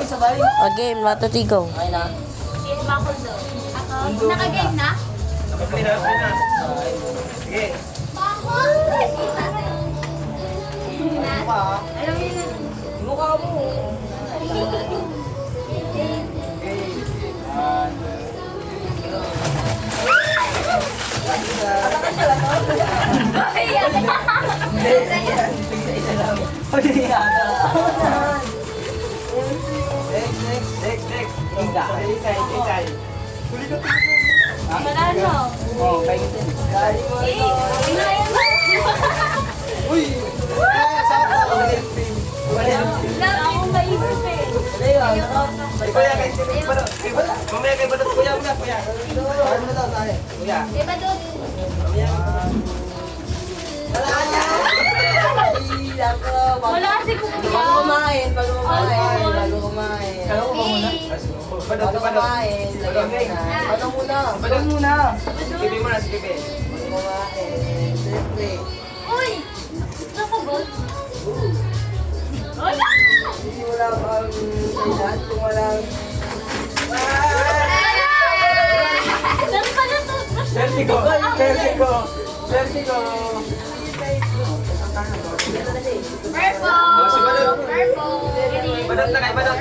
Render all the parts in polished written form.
sabay. O game, Mato Tigo. Okay na. Sino ba ako doon? Ako? Naka-game na? Nakaplay na. Sige. Alam mo yun. Mukha mo. Next. Isay. Wala no. Oh, kayo din. Inayan mo. Uy! Wala akong maisip eh. Mamaya kay Balot kuya muna, kuya. Kuya. Diba doon? Wala si Kuya. Bago kumain. Balot. Balot muna. Sige muna, sige. Uy! Nasagot? Wala! Wala bang kailan kung walang... Dami pala to. Vertigo. Purple! Si Balot. Purple! Balot na kay Balot.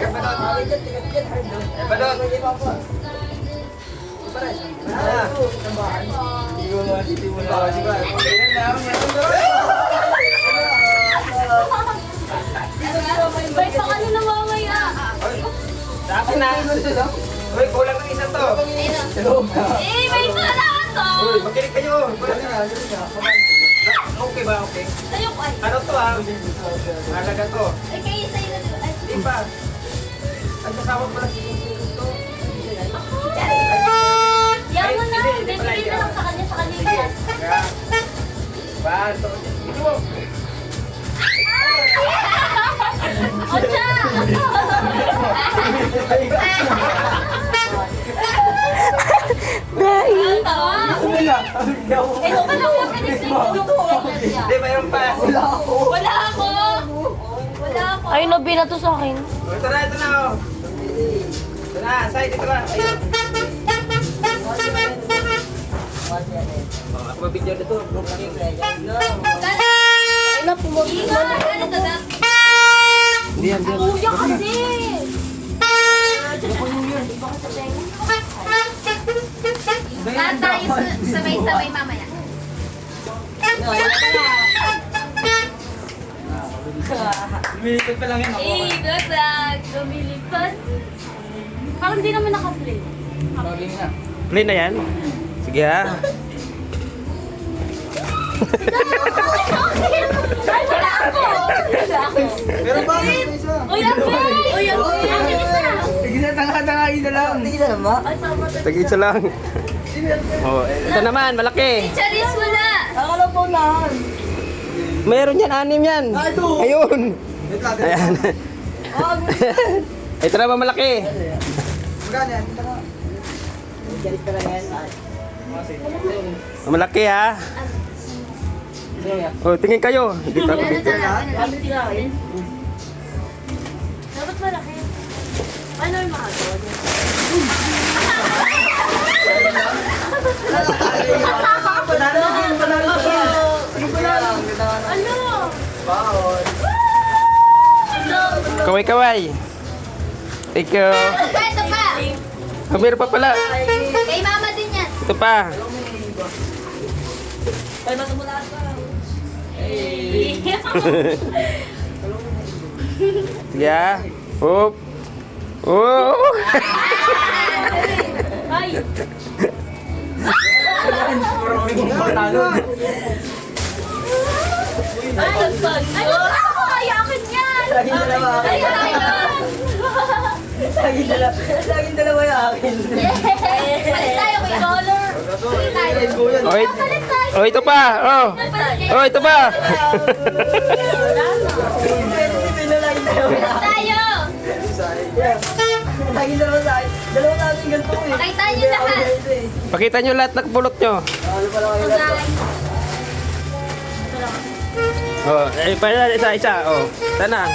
Balot. May pa ka na namamaya. Sa akin na. Uy, kulang ng isa to. Eh, may pala to. Uy, makinig kayo. Okay ba? Okay. Sa'yo ko ay. Ano to ah? Halaga to. Ay, kayo sa'yo na doon. Ay, Di ba? Ang kasama pala si to. yan mo na. Bibigay na lang sa kanya sa kanila. Kaya. Ba, ito. Hindi mo. Ocha! Ang tawa. Eh, kung ano yung Hindi, mayroon pa. Wala ako. Wala ako. Ay, no, na to sa akin. Ito na, ito na. Oh. Ito na, side, ito na. Ayun. Ako mabigyan dito. Ay, na, pumagin. Ingat! Ano to na? Hindi yan, Kuya kasi! Lahat tayo sabay-sabay mamaya. Lumilipad pa lang yan. Igasag! Lumilipad! Parang hindi naman naka-play. Play na yan? Sige ha. Ay, wala ako! Wala ako! Meron ba? Isa. Uy, ang play! Uy, ang play! Ang isa! Tanga-tanga na lang. Tingin na naman. Ay, tama na. Tag-isa lang. Oh, ito naman, malaki. Charis, wala! Akala po nahan. Meron yan, 6 yan. Ah, ito. Ayun. Wait lang. Ayan. Ito naman malaki. Magkano yan? Ito na. Galit ka lang yan. Malaki ha. Oh, tingin kayo. Dito ako dito. Dapat malaki. Ano yung makagawa niya? Ano? Kaway-kaway. Thank you. Ito pa! Oh, meron pa pala. Kay mama din yan. Ito pa. Ay, matumulaan pa. Sige ha. Oop. Oh. Ay! Ay, nagpag! Ay, wala ako! Ayakin yan! Laging dalawa akin. Ay, ayakin! Laging dalawa yung akin. Palit tayo kay color. Palit tayo. Oh, Palit tayo. oh, ito pa. Oh. Oh, ito pa. Pinalaging dalawa. Palit tayo. Laging dalawa sa akin. Dalawa sa akin ganito eh. Pakita niyo lahat. Pakita nyo lahat ng pulot nyo. Ano pala kayo ganito? Oh, eh, pa isa-isa. Oh. Ito na.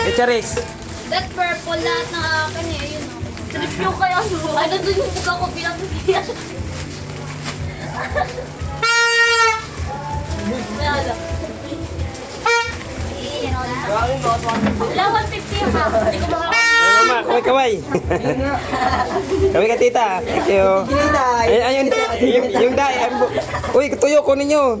Eh, Charis. That purple lahat ng akin eh. Yun o. Trip yung kaya mo. Ay, nandun yung mukha ko pinapagyan. Wala. Wala, 150 ha. Hindi ko makakita. Mama, kaway-kaway. Kaway ka tita. Thank you. Kinita. Ayun, yung dai. Uy, tuyo ko ninyo.